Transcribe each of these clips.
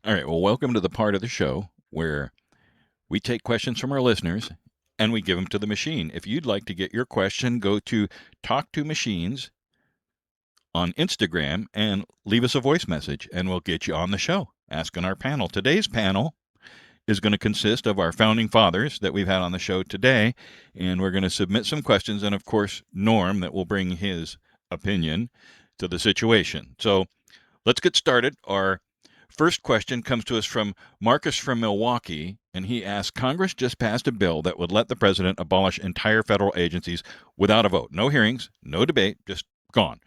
All right. Well, welcome to the part of the show where we take questions from our listeners and we give them to the machine. If you'd like to get your question, go to Talk to Machines on Instagram and leave us a voice message, and we'll get you on the show asking our panel. Today's panel is going to consist of our founding fathers that we've had on the show today, and we're going to submit some questions, and of course, Norm, that will bring his opinion to the situation. So let's get started. Our first question comes to us from Marcus from Milwaukee, and he asks, Congress just passed a bill that would let the president abolish entire federal agencies without a vote. No hearings, no debate, just gone.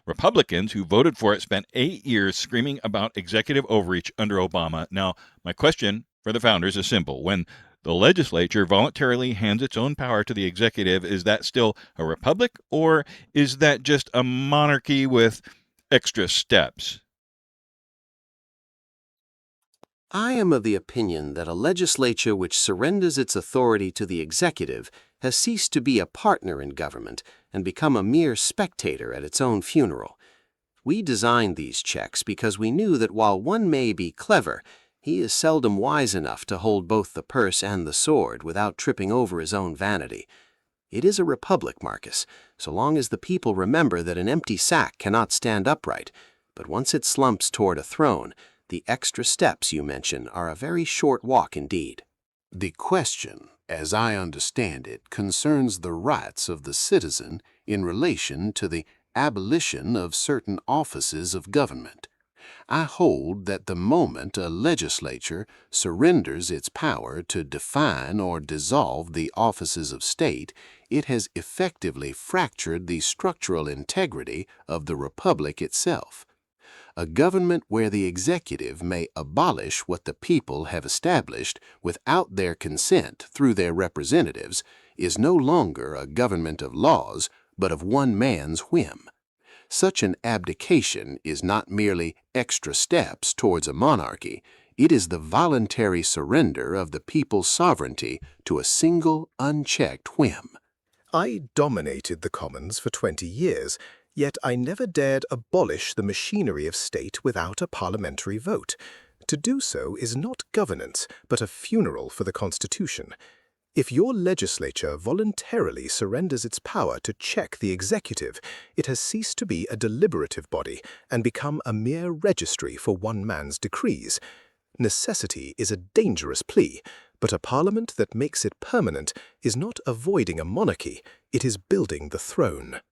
Republicans who voted for it spent 8 years screaming about executive overreach under Obama. Now, my question for the founders is simple. When the legislature voluntarily hands its own power to the executive, is that still a republic, or is that just a monarchy with extra steps? I am of the opinion that a legislature which surrenders its authority to the executive has ceased to be a partner in government and become a mere spectator at its own funeral. We designed these checks because we knew that while one may be clever, he is seldom wise enough to hold both the purse and the sword without tripping over his own vanity. It is a republic, Marcus, so long as the people remember that an empty sack cannot stand upright, but once it slumps toward a throne, the extra steps you mention are a very short walk indeed. The question, as I understand it, concerns the rights of the citizen in relation to the abolition of certain offices of government. I hold that the moment a legislature surrenders its power to define or dissolve the offices of state, it has effectively fractured the structural integrity of the republic itself. A government where the executive may abolish what the people have established without their consent through their representatives is no longer a government of laws, but of one man's whim. Such an abdication is not merely extra steps towards a monarchy, it is the voluntary surrender of the people's sovereignty to a single, unchecked whim. I dominated the Commons for 20 years, yet I never dared abolish the machinery of state without a parliamentary vote. To do so is not governance, but a funeral for the Constitution. If your legislature voluntarily surrenders its power to check the executive, it has ceased to be a deliberative body and become a mere registry for one man's decrees. Necessity is a dangerous plea, but a parliament that makes it permanent is not avoiding a monarchy, it is building the throne.